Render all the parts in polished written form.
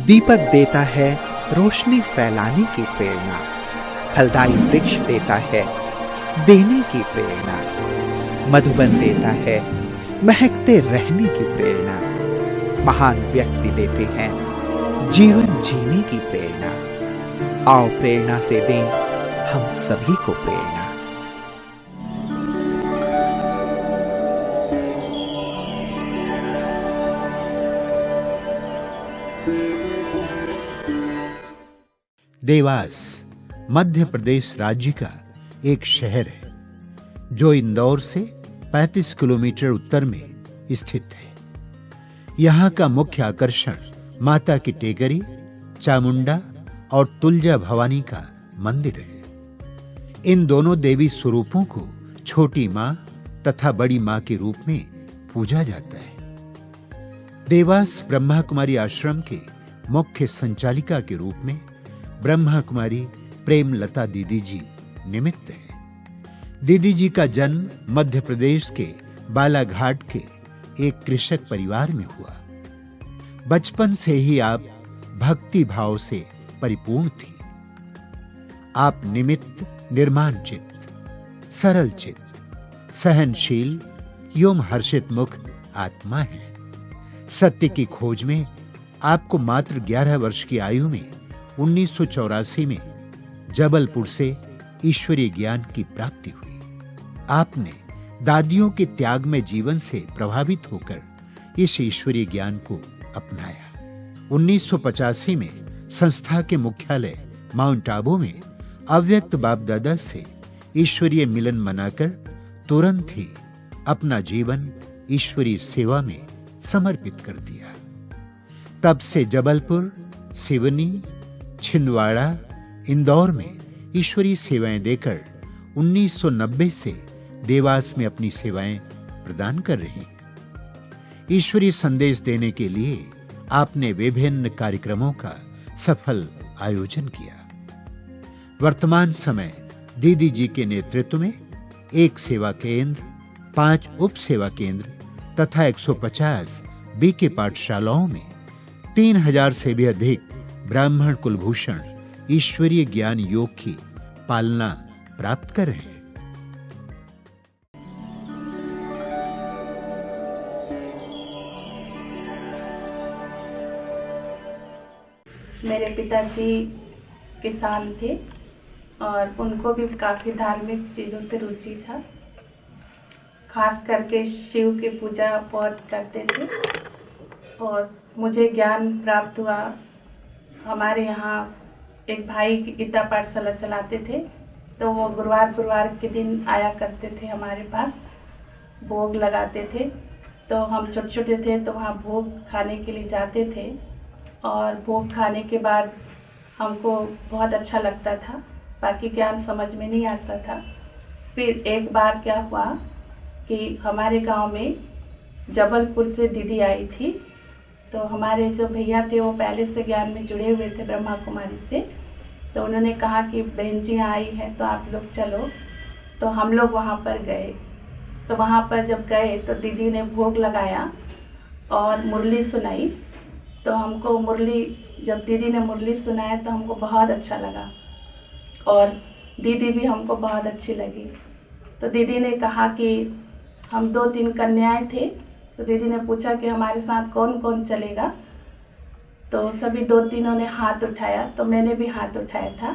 दीपक देता है रोशनी फैलाने की प्रेरणा, फलदायी वृक्ष देता है देने की प्रेरणा, मधुबन देता है महकते रहने की प्रेरणा, महान व्यक्ति देते हैं जीवन जीने की प्रेरणा। आओ प्रेरणा से दें हम सभी को प्रेरणा। देवास मध्य प्रदेश राज्य का एक शहर है जो इंदौर से 35 किलोमीटर उत्तर में स्थित है। यहाँ का मुख्य आकर्षण माता की टेकरी, चामुंडा और तुलजा भवानी का मंदिर है। इन दोनों देवी स्वरूपों को छोटी माँ तथा बड़ी माँ के रूप में पूजा जाता है। देवास ब्रह्मा कुमारी आश्रम के मुख्य संचालिका के रूप में ब्रह्मा कुमारी प्रेमलता दीदी जी निमित्त है। दीदी जी का जन्म मध्य प्रदेश के बालाघाट के एक कृषक परिवार में हुआ। बचपन से ही आप भक्ति भाव से परिपूर्ण थी। आप निमित्त, निर्माण चित्त, सरल चित्त, सहनशील एवं हर्षित मुख आत्मा है। सत्य की खोज में आपको मात्र 11 वर्ष की आयु में 1984 में जबलपुर से ईश्वरीय ज्ञान की प्राप्ति हुई। आपने दादियों के त्याग में जीवन से प्रभावित होकर इस ईश्वरीय ज्ञान को अपनाया। 1985 में संस्था के मुख्यालय माउंट आबू में अव्यक्त बाप दादा से ईश्वरीय मिलन मनाकर तुरंत ही अपना जीवन ईश्वरीय सेवा में समर्पित कर दिया। तब से जबलपुर, सिवनी, छिंदवाड़ा, इंदौर में ईश्वरीय सेवाएं देकर 1990 से देवास में अपनी सेवाएं प्रदान कर रही हैं। ईश्वरीय संदेश देने के लिए आपने विभिन्न कार्यक्रमों का सफल आयोजन किया। वर्तमान समय दीदी जी के नेतृत्व में 1 सेवा केंद्र, 5 उप सेवा केंद्र तथा 150 बीके पाठशालाओं में 3000 से भी अधिक ब्राह्मण कुलभूषण ईश्वरीय ज्ञान योग की पालना प्राप्त कर रहे हैं। मेरे पिताजी किसान थे और उनको भी काफ़ी धार्मिक चीज़ों से रुचि था। खास करके शिव की पूजा बहुत करते थे और मुझे ज्ञान प्राप्त हुआ। हमारे यहाँ एक भाई गीता पाठशाला चलाते थे, तो वो गुरुवार के दिन आया करते थे हमारे पास, भोग लगाते थे। तो हम छोटे छोटे थे तो वहाँ भोग खाने के लिए जाते थे और भोग खाने के बाद हमको बहुत अच्छा लगता था, बाकी ज्ञान समझ में नहीं आता था। फिर एक बार क्या हुआ कि हमारे गांव में जबलपुर से दीदी आई थी। तो हमारे जो भैया थे वो पहले से ज्ञान में जुड़े हुए थे ब्रह्मा कुमारी से, तो उन्होंने कहा कि बहन जी आई है तो आप लोग चलो। तो हम लोग वहाँ पर गए। तो वहाँ पर जब गए तो दीदी ने भोग लगाया और मुरली सुनाई। तो हमको जब दीदी ने मुरली सुनाया तो हमको बहुत अच्छा लगा और दीदी भी हमको बहुत अच्छी लगी। तो दीदी ने कहा कि हम 2-3 कन्याएं थे, तो दीदी ने पूछा कि हमारे साथ कौन कौन चलेगा। तो सभी 2-3 ने हाथ उठाया, तो मैंने भी हाथ उठाया था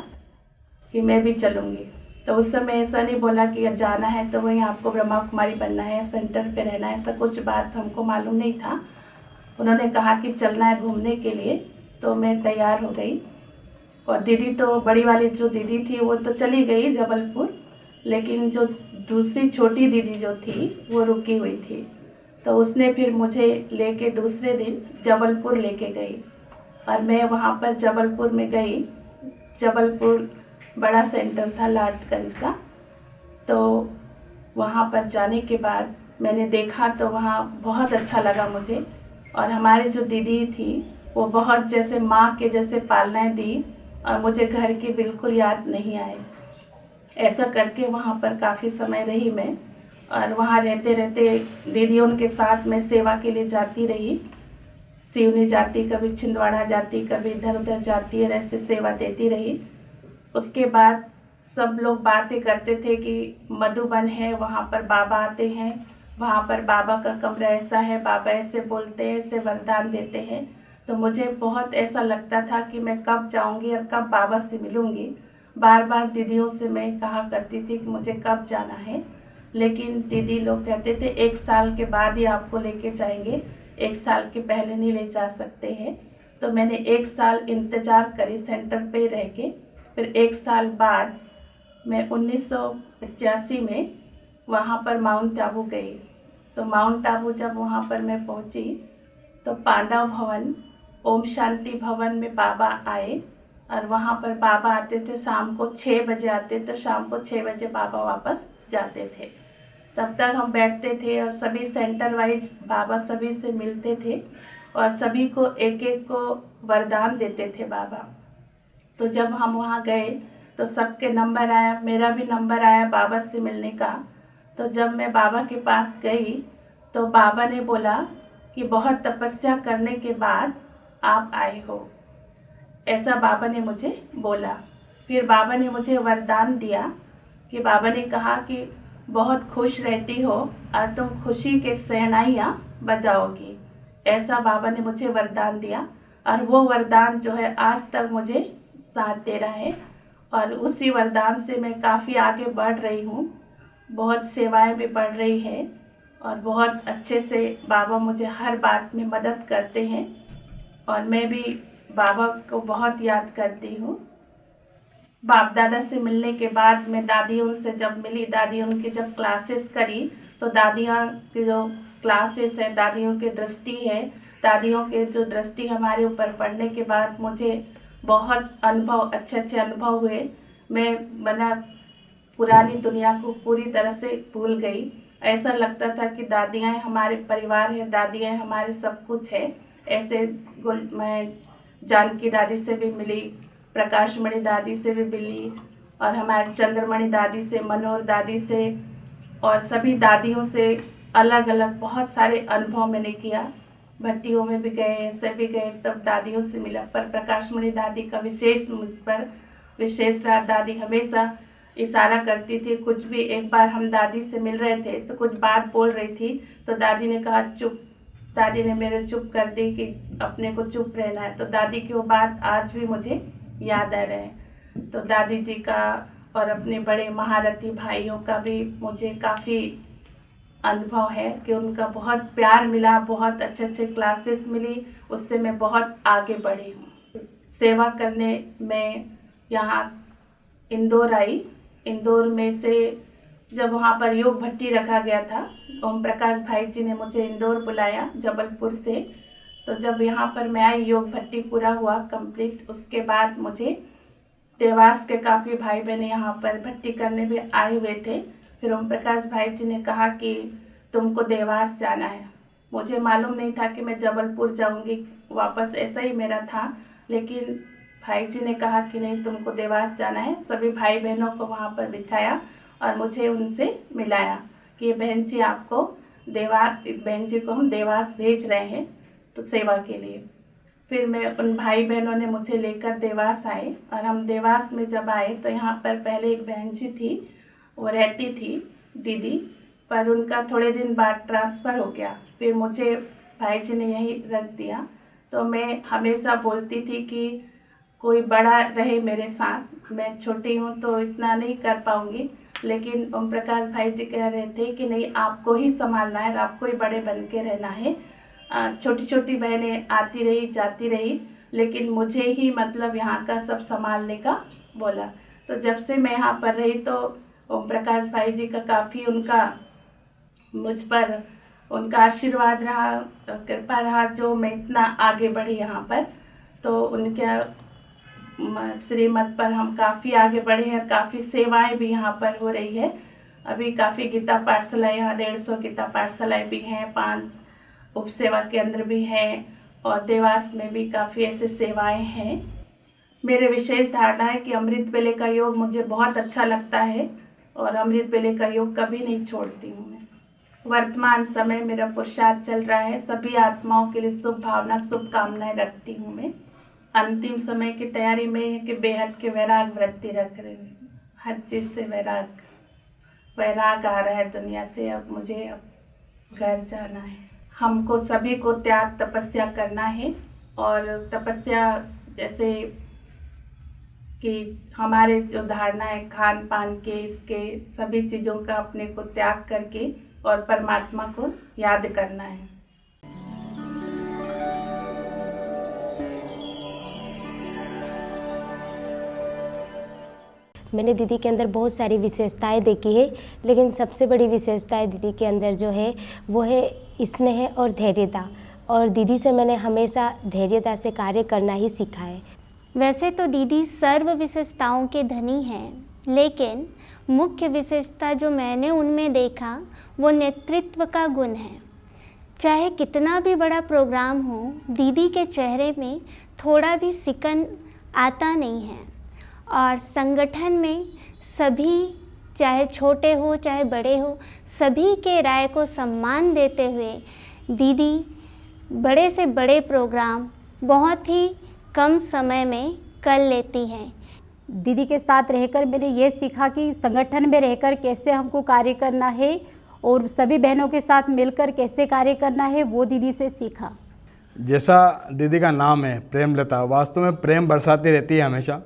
कि मैं भी चलूँगी। तो उस समय ऐसा नहीं बोला कि जाना है तो वहीं आपको ब्रह्मा कुमारी बनना है, सेंटर पे रहना है, ऐसा कुछ बात हमको मालूम नहीं था। उन्होंने कहा कि चलना है घूमने के लिए, तो मैं तैयार हो गई। और दीदी तो बड़ी वाली जो दीदी थी वो तो चली गई जबलपुर, लेकिन जो दूसरी छोटी दीदी जो थी वो रुकी हुई थी। तो उसने फिर मुझे लेके दूसरे दिन जबलपुर लेके गई और मैं वहाँ पर जबलपुर में गई। जबलपुर बड़ा सेंटर था लाटगंज का। तो वहाँ पर जाने के बाद मैंने देखा तो वहाँ बहुत अच्छा लगा मुझे। और हमारी जो दीदी थी वो बहुत जैसे माँ के जैसे पालनाएँ दी और मुझे घर की बिल्कुल याद नहीं आए। ऐसा करके वहाँ पर काफ़ी समय रही मैं और वहाँ रहते रहते दीदियों के साथ मैं सेवा के लिए जाती रही। सिवनी जाती, कभी छिंदवाड़ा जाती, कभी इधर उधर जाती और ऐसे सेवा देती रही। उसके बाद सब लोग बातें करते थे कि मधुबन है, वहाँ पर बाबा आते हैं, वहाँ पर बाबा का कमरा ऐसा है, बाबा ऐसे बोलते हैं, ऐसे वरदान देते हैं। तो मुझे बहुत ऐसा लगता था कि मैं कब जाऊँगी और कब बाबा से मिलूँगी। बार बार दीदियों से मैं कहा करती थी कि मुझे कब जाना है, लेकिन दीदी लोग कहते थे 1 साल के बाद ही आपको लेके जाएंगे, 1 साल के पहले नहीं ले जा सकते हैं। तो मैंने 1 साल इंतज़ार करी सेंटर पे रह के। फिर 1 साल बाद मैं 1985 में वहाँ पर माउंट आबू गई। तो माउंट आबू जब वहाँ पर मैं पहुँची तो पांडव भवन, ओम शांति भवन में बाबा आए और वहाँ पर बाबा आते थे, शाम को 6 बजे आते, तो शाम को 6 बजे बाबा वापस जाते थे। तब तक हम बैठते थे और सभी सेंटर वाइज बाबा सभी से मिलते थे और सभी को एक एक को वरदान देते थे बाबा। तो जब हम वहाँ गए तो सबके नंबर आया, मेरा भी नंबर आया बाबा से मिलने का। तो जब मैं बाबा के पास गई तो बाबा ने बोला कि बहुत तपस्या करने के बाद आप आए हो, ऐसा बाबा ने मुझे बोला। फिर बाबा ने मुझे वरदान दिया कि बाबा ने कहा कि बहुत खुश रहती हो और तुम खुशी के शहनाइयाँ बजाओगी, ऐसा बाबा ने मुझे वरदान दिया। और वो वरदान जो है आज तक मुझे साथ दे रहा है और उसी वरदान से मैं काफ़ी आगे बढ़ रही हूँ। बहुत सेवाएं भी बढ़ रही है और बहुत अच्छे से बाबा मुझे हर बात में मदद करते हैं और मैं भी बाबा को बहुत याद करती हूँ। बाप दादा से मिलने के बाद मैं दादियों से जब मिली, दादियों की जब क्लासेस करी, तो दादियाँ की जो क्लासेस है, दादियों की दृष्टि है, दादियों के जो दृष्टि हमारे ऊपर पड़ने के बाद मुझे बहुत अनुभव, अच्छे अच्छे अनुभव हुए। मैं पुरानी दुनिया को पूरी तरह से भूल गई। ऐसा लगता था कि दादियाँ हमारे परिवार हैं, दादियाँ हमारे सब कुछ है। ऐसे मैं जानकी दादी से भी मिली, प्रकाशमणि दादी से भी मिली और हमारे चंद्रमणि दादी से, मनोहर दादी से और सभी दादियों से अलग अलग बहुत सारे अनुभव मैंने किया। भट्टियों में भी गए, ऐसे भी गए, तब दादियों से मिला। पर प्रकाशमणि दादी का विशेष मुझ पर विशेष रहा। दादी हमेशा इशारा करती थी, कुछ भी। एक बार हम दादी से मिल रहे थे तो कुछ बात बोल रही थी तो दादी ने कहा चुप, दादी ने मेरे चुप कर दी कि अपने को चुप रहना है। तो दादी की वो बात आज भी मुझे याद आ रहे हैं। तो दादी जी का और अपने बड़े महारथी भाइयों का भी मुझे काफ़ी अनुभव है कि उनका बहुत प्यार मिला, बहुत अच्छे अच्छे क्लासेस मिली, उससे मैं बहुत आगे बढ़ी हूँ। सेवा करने में यहाँ इंदौर आई। इंदौर में से जब वहाँ पर योग भट्टी रखा गया था, ओम प्रकाश भाई जी ने मुझे इंदौर बुलाया जबलपुर से। तो जब यहाँ पर मैं आई, योग भट्टी पूरा हुआ कंप्लीट, उसके बाद मुझे देवास के काफ़ी भाई बहन यहाँ पर भट्टी करने भी आए हुए थे। फिर ओम प्रकाश भाई जी ने कहा कि तुमको देवास जाना है। मुझे मालूम नहीं था कि मैं जबलपुर जाऊँगी वापस, ऐसा ही मेरा था। लेकिन भाई जी ने कहा कि नहीं, तुमको देवास जाना है। सभी भाई बहनों को वहाँ पर बिठाया और मुझे उनसे मिलाया कि बहन जी आपको बहन जी को हम देवास भेज रहे हैं तो सेवा के लिए। फिर मैं उन भाई बहनों ने मुझे लेकर देवास आए और हम देवास में जब आए तो यहाँ पर पहले एक बहन जी थी, वो रहती थी दीदी, पर उनका थोड़े दिन बाद ट्रांसफ़र हो गया। फिर मुझे भाई जी ने यहीं रख दिया। तो मैं हमेशा बोलती थी कि कोई बड़ा रहे मेरे साथ, मैं छोटी हूँ तो इतना नहीं कर पाऊँगी। लेकिन ओम प्रकाश भाई जी कह रहे थे कि नहीं, आपको ही संभालना है, आपको ही बड़े बन के रहना है। छोटी छोटी बहनें आती रही जाती रही, लेकिन मुझे ही मतलब यहाँ का सब संभालने का बोला। तो जब से मैं यहाँ पर रही तो ओम प्रकाश भाई जी का काफ़ी उनका मुझ पर उनका आशीर्वाद रहा, कृपा रहा, जो मैं इतना आगे बढ़ी यहाँ पर। तो उनके श्रीमत पर हम काफ़ी आगे बढ़े हैं। काफ़ी सेवाएं भी यहाँ पर हो रही है। अभी काफ़ी गीता पाठशालाएँ, यहाँ 150 गीता पाठशालाएँ भी हैं, 5 उप सेवा केंद्र भी हैं और देवास में भी काफ़ी ऐसे सेवाएं हैं। मेरे विशेष धारणा है कि अमृत वेले का योग मुझे बहुत अच्छा लगता है और अमृत वेले का योग कभी नहीं छोड़ती हूँ मैं। वर्तमान समय मेरा पुरुषार्थ चल रहा है। सभी आत्माओं के लिए शुभ भावना, शुभकामनाएं रखती हूँ मैं। अंतिम समय की तैयारी में है कि बेहद के वैराग वृत्ति रख रही हूँ। हर चीज़ से वैराग आ रहा है दुनिया से। अब मुझे घर जाना है। हमको सभी को त्याग तपस्या करना है। और तपस्या जैसे कि हमारे जो धारणा है खान पान के, इसके सभी चीज़ों का अपने को त्याग करके और परमात्मा को याद करना है। मैंने दीदी के अंदर बहुत सारी विशेषताएं देखी है, लेकिन सबसे बड़ी विशेषताएं दीदी के अंदर जो है वो है स्नेह और धैर्यता। और दीदी से मैंने हमेशा धैर्यता से कार्य करना ही सीखा है। वैसे तो दीदी सर्व विशेषताओं के धनी हैं, लेकिन मुख्य विशेषता जो मैंने उनमें देखा वो नेतृत्व का गुण है। चाहे कितना भी बड़ा प्रोग्राम हो, दीदी के चेहरे में थोड़ा भी सिकन आता नहीं है। और संगठन में सभी, चाहे छोटे हो चाहे बड़े हो, सभी के राय को सम्मान देते हुए दीदी बड़े से बड़े प्रोग्राम बहुत ही कम समय में कर लेती हैं। दीदी के साथ रहकर मैंने ये सीखा कि संगठन में रहकर कैसे हमको कार्य करना है और सभी बहनों के साथ मिलकर कैसे कार्य करना है, वो दीदी से सीखा। जैसा दीदी का नाम है प्रेमलता, वास्तव में प्रेम बरसाती रहती है हमेशा।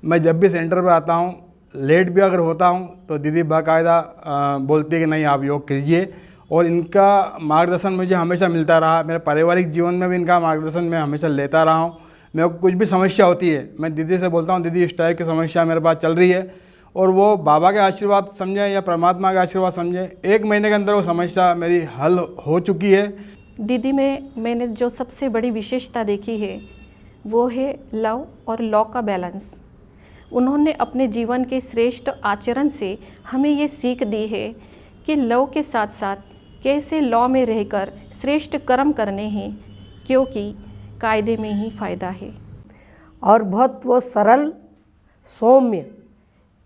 मैं जब भी सेंटर पर आता हूँ, लेट भी अगर होता हूँ, तो दीदी बाकायदा बोलती है कि नहीं आप योग कीजिए। और इनका मार्गदर्शन मुझे हमेशा मिलता रहा। मेरे पारिवारिक जीवन में भी इनका मार्गदर्शन मैं हमेशा लेता रहा हूँ। मेरे को कुछ भी समस्या होती है, मैं दीदी से बोलता हूँ दीदी इस टाइप की समस्या मेरे पास चल रही है, और वो बाबा के आशीर्वाद समझें या परमात्मा के आशीर्वाद समझें, 1 महीने के अंदर वो समस्या मेरी हल हो चुकी है। दीदी में मैंने जो सबसे बड़ी विशेषता देखी है वो है लव और लॉ का बैलेंस। उन्होंने अपने जीवन के श्रेष्ठ आचरण से हमें ये सीख दी है कि लव के साथ साथ कैसे लॉ में रहकर श्रेष्ठ कर्म करने हैं, क्योंकि कायदे में ही फ़ायदा है। और बहुत वो सरल, सौम्य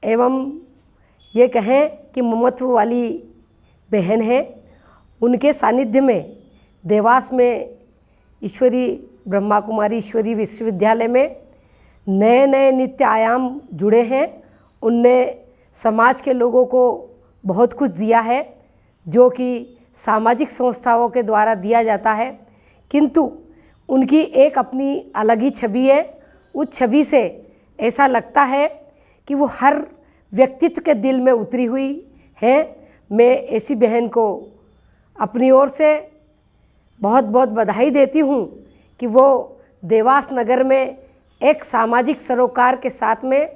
एवं ये कहें कि ममत्व वाली बहन है। उनके सानिध्य में देवास में ईश्वरी ब्रह्मा कुमारी ईश्वरी विश्वविद्यालय में नए नए नित्य आयाम जुड़े हैं। उनने समाज के लोगों को बहुत कुछ दिया है जो कि सामाजिक संस्थाओं के द्वारा दिया जाता है, किंतु उनकी एक अपनी अलग ही छवि है। उस छवि से ऐसा लगता है कि वो हर व्यक्तित्व के दिल में उतरी हुई है। मैं ऐसी बहन को अपनी ओर से बहुत बहुत बधाई देती हूँ कि वो देवास नगर में एक सामाजिक सरोकार के साथ में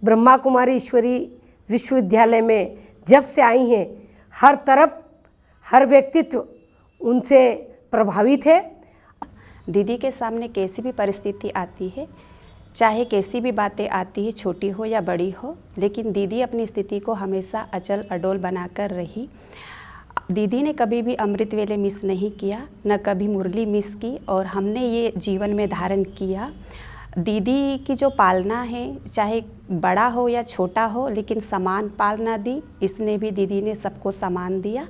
ब्रह्मा कुमारी ईश्वरी विश्वविद्यालय में जब से आई हैं, हर तरफ हर व्यक्तित्व उनसे प्रभावित है। दीदी के सामने कैसी भी परिस्थिति आती है, चाहे कैसी भी बातें आती है, छोटी हो या बड़ी हो, लेकिन दीदी अपनी स्थिति को हमेशा अचल अडोल बनाकर रही। दीदी ने कभी भी अमृत वेले मिस नहीं किया, न कभी मुरली मिस की, और हमने ये जीवन में धारण किया। दीदी की जो पालना है, चाहे बड़ा हो या छोटा हो, लेकिन समान पालना दी, इसने भी दीदी ने सबको समान दिया।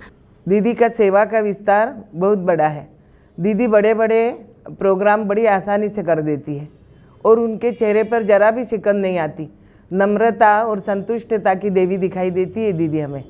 दीदी का सेवा का विस्तार बहुत बड़ा है। दीदी बड़े बड़े प्रोग्राम बड़ी आसानी से कर देती है और उनके चेहरे पर जरा भी शिकन नहीं आती। नम्रता और संतुष्टता की देवी दिखाई देती है दीदी हमें।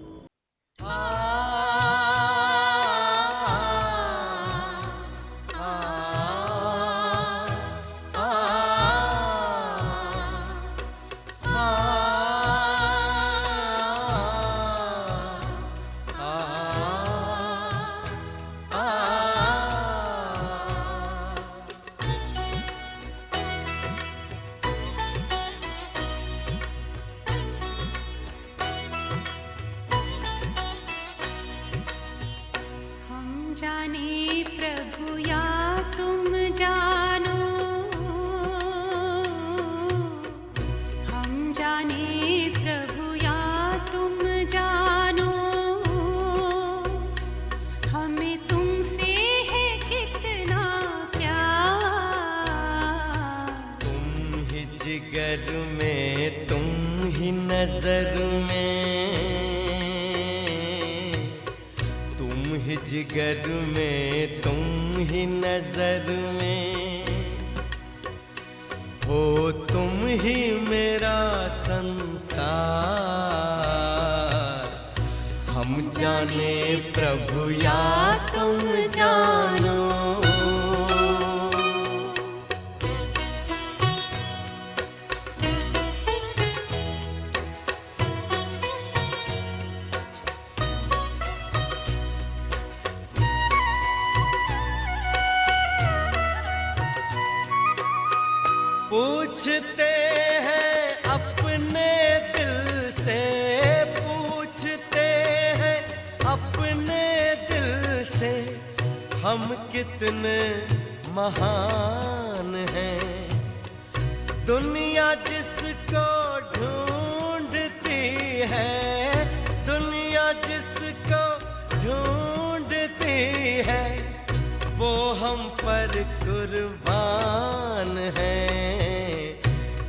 जिगर में तुम ही नजर में हो, तुम ही मेरा संसार। हम जाने प्रभु या तुम जानो, पूछते हैं अपने दिल से, पूछते हैं अपने दिल से, हम कितने महान हैं। दुनिया जिसको ढूंढती है, दुनिया जिसको ढूंढती है, वो हम पर कुर्बान है।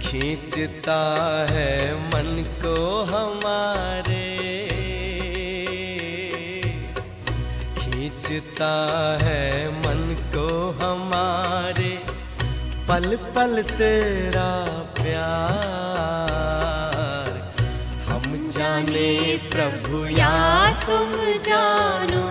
खींचता है मन को हमारे, खींचता है मन को हमारे, पल पल तेरा प्यार। हम जाने प्रभु या तुम जानो।